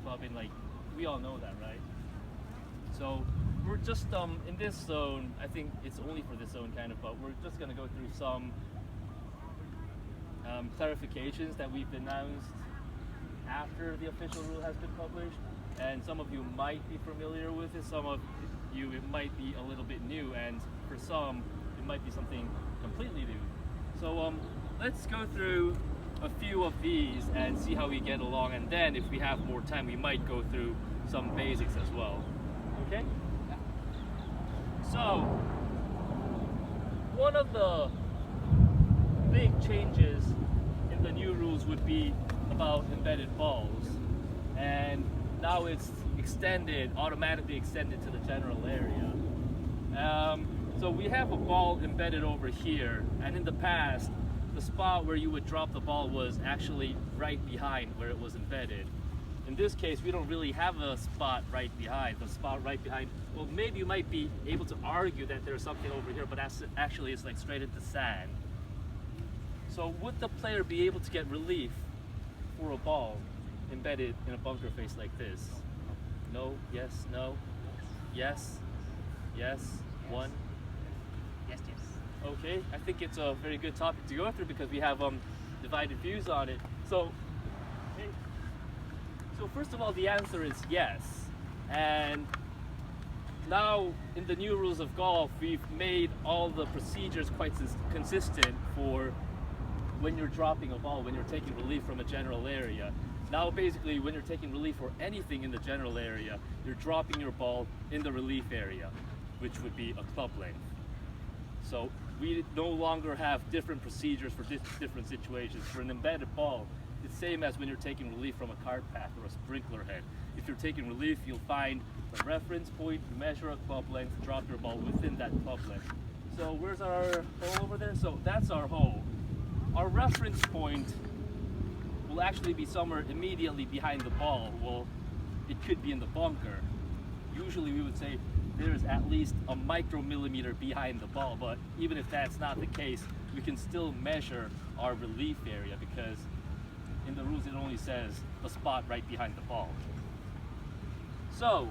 club in, like, we all know that, right? So we're just in this zone, I think it's only for this zone kind of, but we're just gonna go through some clarifications that we've announced after the official rule has been published, and some of you might be familiar with it, some of you it might be a little bit new, and for some it might be something completely new. So let's go through a few of these and see how we get along, and then if we have more time we might go through some basics as well. Okay? So one of the big changes in the new rules would be about embedded balls, and now it's automatically extended to the general area. So we have a ball embedded over here, and in the past the spot where you would drop the ball was actually right behind where it was embedded. In this case, we don't really have a spot right behind. The spot right behind, well, maybe you might be able to argue that there's something over here, but actually it's like straight into sand. So would the player be able to get relief for a ball embedded in a bunker face like this? No, yes, no, yes, yes, one. Yes, yes. Okay, I think it's a very good topic to go through because we have divided views on it. So first of all, the answer is yes. And now in the new rules of golf, we've made all the procedures quite consistent for when you're dropping a ball, when you're taking relief from a general area. Now basically when you're taking relief for anything in the general area, you're dropping your ball in the relief area, which would be a club length. So we no longer have different procedures for different situations. For an embedded ball, it's same as when you're taking relief from a cart path or a sprinkler head. If you're taking relief, you'll find the reference point, measure a club length, drop your ball within that club length. So where's our hole over there? So that's our hole. Our reference point will actually be somewhere immediately behind the ball. Well, it could be in the bunker. Usually we would say there's at least a micromillimeter behind the ball, but even if that's not the case, we can still measure our relief area because in the rules it only says the spot right behind the ball. So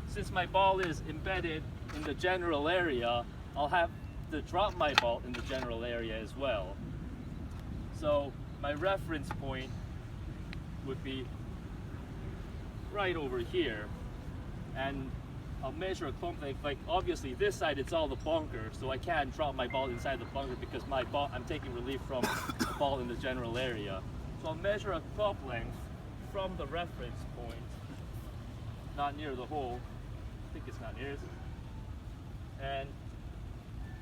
since my ball is embedded in the general area, I'll have to drop my ball in the general area as well. So my reference point would be right over here, and I'll measure a clump length. Like obviously this side it's all the bunker, so I can't drop my ball inside the bunker because I'm taking relief from the ball in the general area. So I'll measure a club length from the reference point, not near the hole. I think it's not near it. And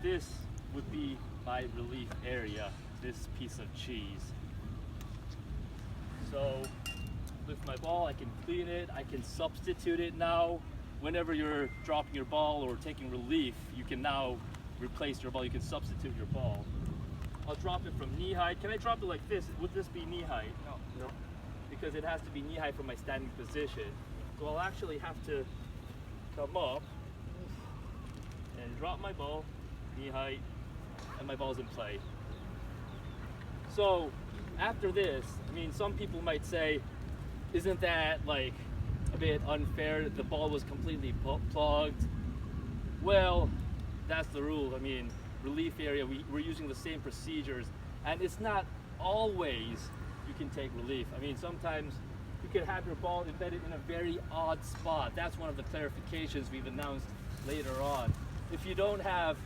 this would be my relief area, this piece of cheese. So with my ball, I can clean it, I can substitute it now. Whenever you're dropping your ball or taking relief, you can now replace your ball, you can substitute your ball. I'll drop it from knee height. Can I drop it like this? Would this be knee height? No. No. Because it has to be knee height from my standing position. So I'll actually have to come up and drop my ball, knee height, and my ball's in play. So after this, I mean, some people might say, isn't that like a bit unfair? The ball was completely plugged. Well, that's the rule. I mean, relief area, we're using the same procedures, and it's not always you can take relief. I mean, sometimes you can have your ball embedded in a very odd spot. That's one of the clarifications we've announced later on. If you don't have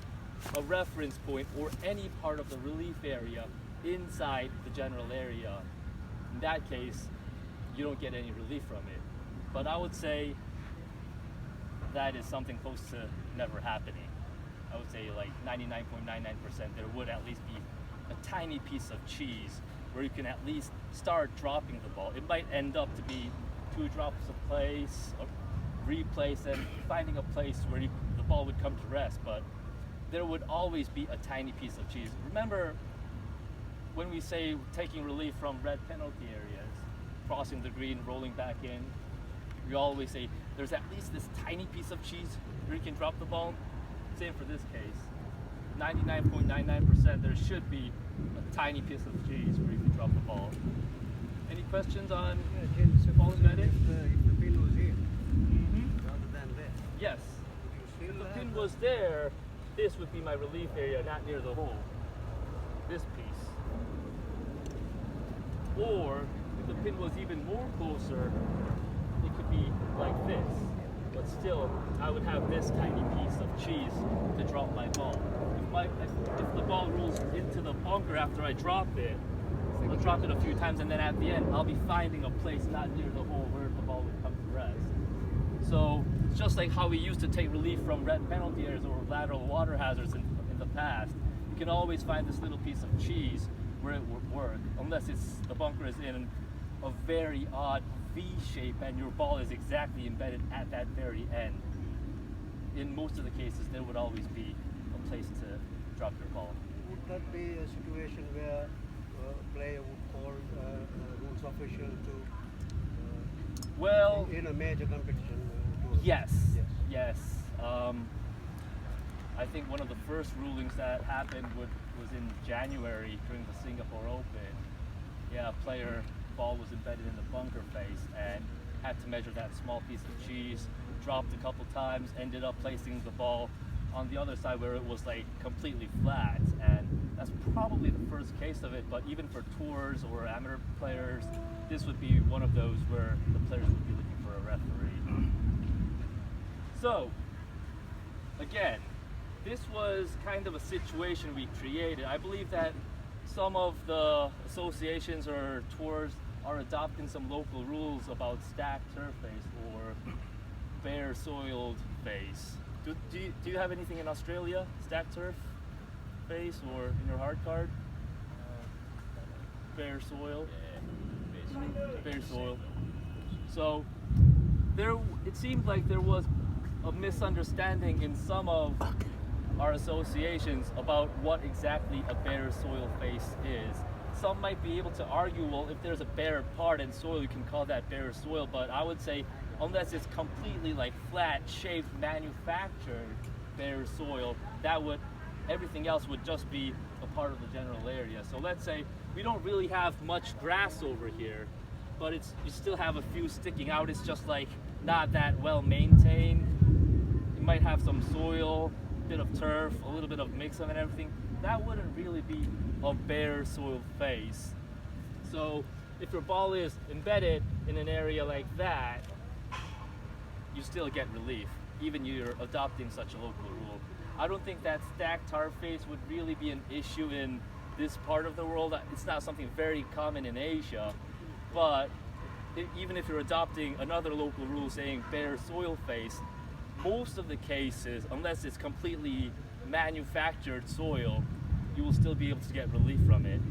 a reference point or any part of the relief area inside the general area, in that case, you don't get any relief from it. But I would say that is something close to never happening. I would say like 99.99% there would at least be a tiny piece of cheese where you can at least start dropping the ball. It might end up to be 2 drops of place, or replace, and finding a place where the ball would come to rest, but there would always be a tiny piece of cheese. Remember when we say taking relief from red penalty areas, crossing the green, rolling back in, we always say there's at least this tiny piece of cheese where you can drop the ball. Same for this case. 99.99% there should be a tiny piece of cheese where you can drop the ball. Any questions on ball embedded? Yes. You If see the that? pin was there, this would be my relief area, not near the hole. This piece. Or if the pin was even more closer, it could be like this. But still, I would have this tiny piece of cheese to drop my ball. If the ball rolls into the bunker after I drop it, I'll drop it a few times, and then at the end, I'll be finding a place not near the hole where the ball would come to rest. So it's just like how we used to take relief from red penalty areas or lateral water hazards in the past. You can always find this little piece of cheese where it would work, unless the bunker is in a very odd V shape and your ball is exactly embedded at that very end. In most of the cases, there would always be a place to drop your ball. Would that be a situation where a player would call rules official to Well, in a major competition? yes, Yes. yes. I think one of the first rulings that happened was in January during the Singapore Open. Yeah, a player ball was embedded in the bunker face and had to measure that small piece of cheese, dropped a couple times, ended up placing the ball on the other side where it was like completely flat, and that's probably the first case of it. But even for tours or amateur players, this would be one of those where the players would be looking for a referee. So again, this was kind of a situation we created. I believe that some of the associations or tours are adopting some local rules about stacked turf face or bare soiled face. Do you have anything in Australia, stacked turf face, or in your hard card? Bare soil? Bare soil. So it seemed like there was a misunderstanding in some of our associations about what exactly a bare soil face is. Some might be able to argue, well, if there's a bare part in soil, you can call that bare soil, but I would say unless it's completely like flat shaped manufactured bare soil, everything else would just be a part of the general area. So let's say we don't really have much grass over here, but you still have a few sticking out. It's just like not that well maintained. You might have some soil, a bit of turf, a little bit of mix-up and everything. That wouldn't really be a bare soil face. So if your ball is embedded in an area like that, you still get relief, even you're adopting such a local rule. I don't think that stacked tar face would really be an issue in this part of the world. It's not something very common in Asia, but even if you're adopting another local rule saying bare soil face, most of the cases, unless it's completely manufactured soil, you will still be able to get relief from it.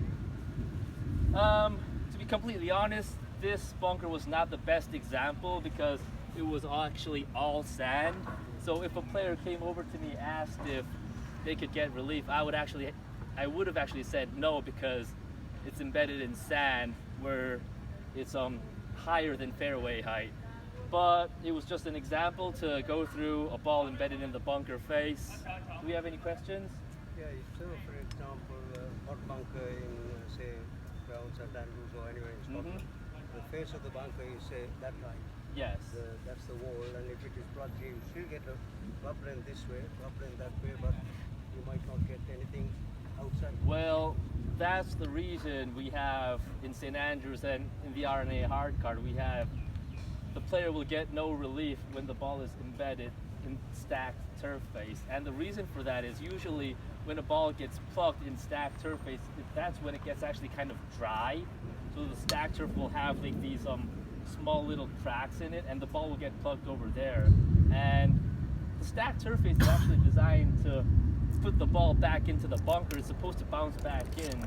To be completely honest, this bunker was not the best example because it was actually all sand. So if a player came over to me and asked if they could get relief, I would have actually said no, because it's embedded in sand where it's higher than fairway height. But it was just an example to go through a ball embedded in the bunker face. Do we have any questions? Yeah, so for example, hot bunker in, say, around St Andrews or anywhere in Scotland, the face of the bunker is, say, that height. Yes. That's the wall, and if it is plugged in, you still get a upland this way, upland that way, but you might not get anything outside. Well, that's the reason we have in St Andrews and in the RNA hard card, we have the player will get no relief when the ball is embedded in stacked turf face. And the reason for that is usually when a ball gets plugged in stacked turf face, that's when it gets actually kind of dry. So the stacked turf will have like these small little cracks in it, and the ball will get plugged over there. And the stacked turf face is actually designed to put the ball back into the bunker. It's supposed to bounce back in.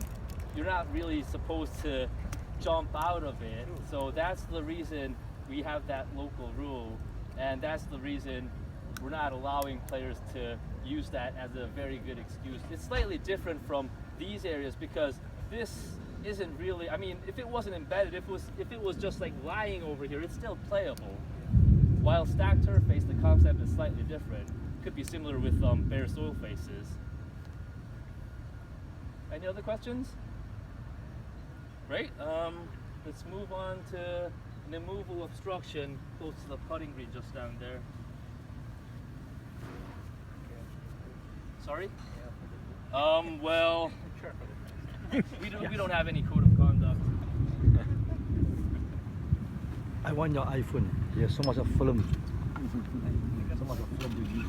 You're not really supposed to jump out of it. So that's the reason we have that local rule, and that's the reason we're not allowing players to use that as a very good excuse. It's slightly different from these areas because this isn't really, I mean, if it wasn't embedded, if it was just like lying over here, it's still playable. While stacked turf face, the concept is slightly different. Could be similar with bare soil faces. Any other questions? Right, let's move on to an immovable obstruction close to the putting green just down there. Sorry? Well, we don't have any code of conduct. I want your iPhone. There's so much of film. So much of film you use.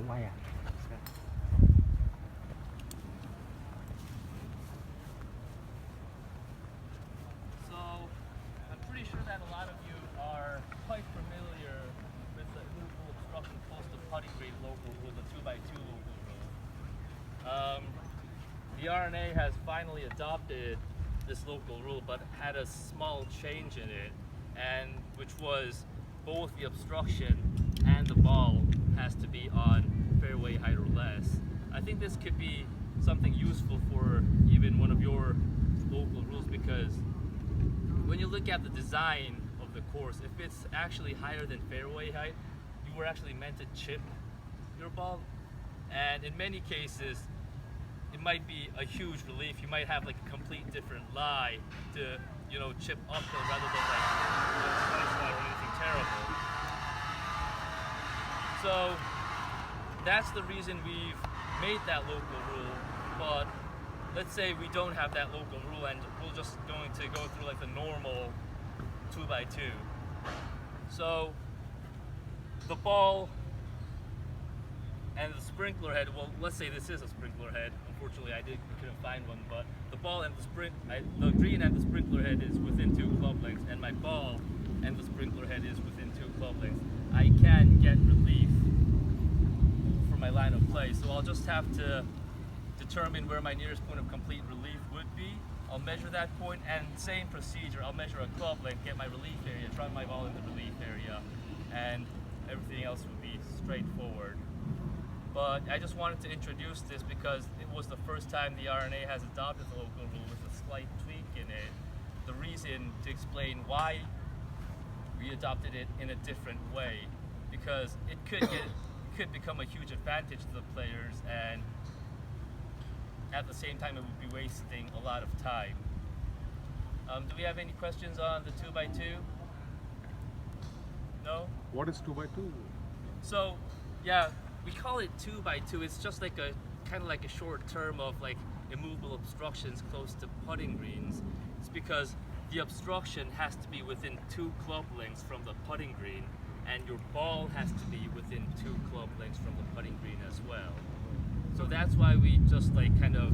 Why? So, I'm pretty sure that a lot of you are quite familiar with the immovable obstruction close to putting green local rule, the 2x2 local rule. The RNA has finally adopted this local rule, but had a small change in it, and which was both the obstruction and the ball has to be on fairway height or less. I think this could be something useful for even one of your local rules, because when you look at the design of the course, if it's actually higher than fairway height, you were actually meant to chip your ball, and in many cases it might be a huge relief. You might have like a complete different lie to, you know, chip uphill rather than like slice or anything terrible. So that's the reason we've made that local rule. But let's say we don't have that local rule and we're just going to go through like the normal 2x2. So the ball and the sprinkler head, well, let's say this is a sprinkler head. Unfortunately, I couldn't find one, but the ball and the green and the sprinkler head is within 2 club lengths, and my ball and the sprinkler head is within 2 club lengths. I can get relief for my line of play, so I'll just have to determine where my nearest point of complete relief would be. I'll measure that point, and same procedure. I'll measure a club length, get my relief area, drop my ball in the relief area, and everything else would be straightforward. But I just wanted to introduce this because it was the first time the RNA has adopted the local rule with a slight tweak in it. The reason to explain why we adopted it in a different way, because it could become a huge advantage to the players, and at the same time it would be wasting a lot of time. Do we have any questions on the 2x2? No? What is 2x2? So, yeah, we call it 2x2. It's just like a kind of like a short term of like immovable obstructions close to putting greens. It's because the obstruction has to be within 2 club lengths from the putting green, and your ball has to be within 2 club lengths from the putting green as well. So that's why we just like kind of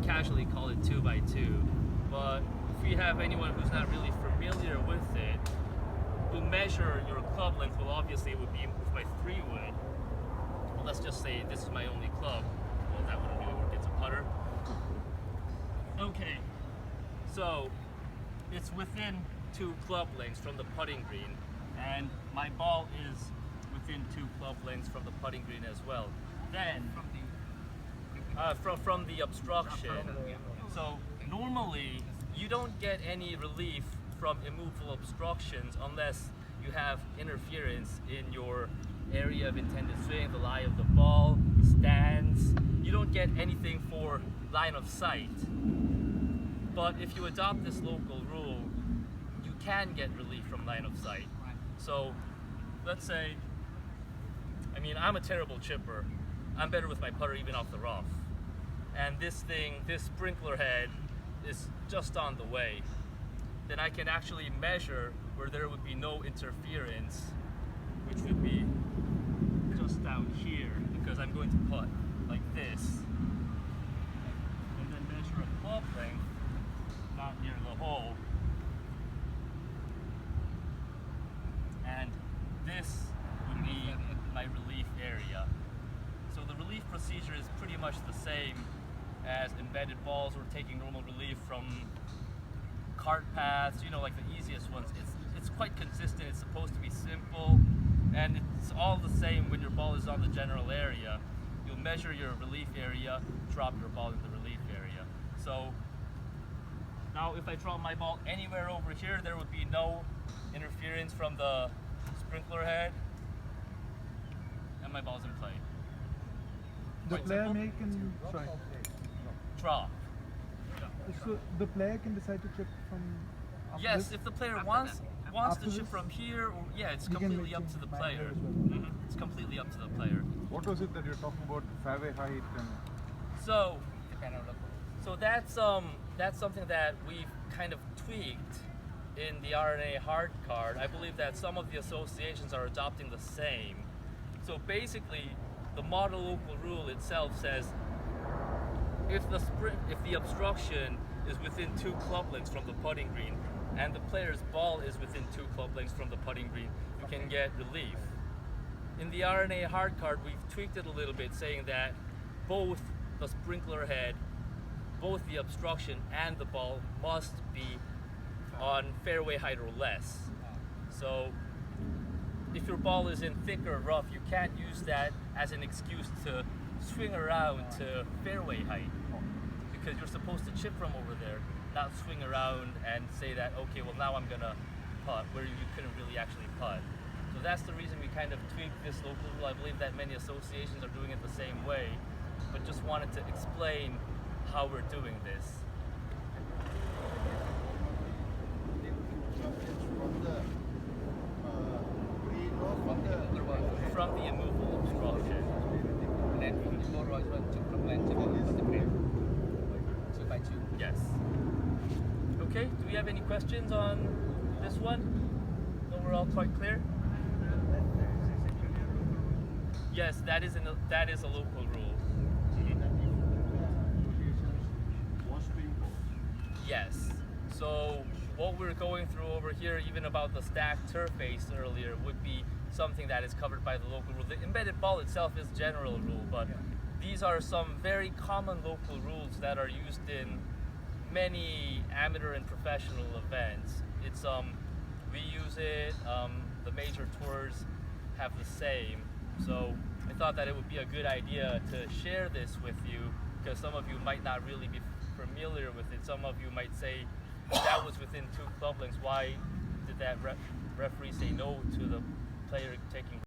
casually call it 2x2. But if we have anyone who's not really familiar with it, to measure your club length, well, obviously it would be with my 3-wood. Well, let's just say this is my only club. Well, that wouldn't really work. It's a putter. Okay, so it's within 2 club lengths from the putting green, and my ball is within 2 club lengths from the putting green as well. Then from the obstruction. So normally you don't get any relief from immovable obstructions unless you have interference in your area of intended swing, the lie of the ball, stance. You don't get anything for line of sight. But if you adopt this local rule, you can get relief from line of sight. So let's say, I mean, I'm a terrible chipper. I'm better with my putter even off the rough. And this sprinkler head is just on the way. Then I can actually measure where there would be no interference, which would be just down here, because I'm going to putt like this. And then measure a club length, not near the hole. And this would be my relief area. So the relief procedure is pretty much the same as embedded balls or taking normal relief from cart paths, you know, like the easiest ones. It's quite consistent. It's supposed to be simple, and it's all the same when your ball is on the general area. You'll measure your relief area, drop your ball in the relief area. So now if I drop my ball anywhere over here, there would be no interference from the sprinkler head, and my ball's in play. The Quite player simple. can Drop. so the player can decide to chip from Yes, if the player wants to After chip this, from here, or yeah, it's we can completely make up to the changes player. manually as well. It's completely up to the player. What was it that you're talking about? Fairway height and So Depend on the So that's something that we've kind of tweaked in the RNA hard card. I believe that some of the associations are adopting the same. So basically, the model local rule itself says if the obstruction is within 2 club lengths from the putting green and the player's ball is within 2 club lengths from the putting green, you can get relief. In the RNA hard card, we've tweaked it a little bit, saying that both the sprinkler head, both the obstruction and the ball must be on fairway height or less. So if your ball is in thicker rough, you can't use that as an excuse to swing around to fairway height, because you're supposed to chip from over there, not swing around and say that, okay, well now I'm gonna putt, where you couldn't really actually putt. So that's the reason we kind of tweaked this local rule. I believe that many associations are doing it the same way, but just wanted to explain how we're doing this. From the immovable obstruction. and then from the low rise one to from land to the green. 2 by 2. Yes. Okay, do we have any questions on this one? No, we're all quite clear? Yes, that is a local rule. Yes. So what we're going through over here, even about the stacked turf face earlier, would be something that is covered by the local rule. The embedded ball itself is general rule, but these are some very common local rules that are used in many amateur and professional events. It's we use it. The major tours have the same. So I thought that it would be a good idea to share this with you, because some of you might not really be familiar with it. Some of you might say, that was within 2 club lengths. Why did that referee say no to the player taking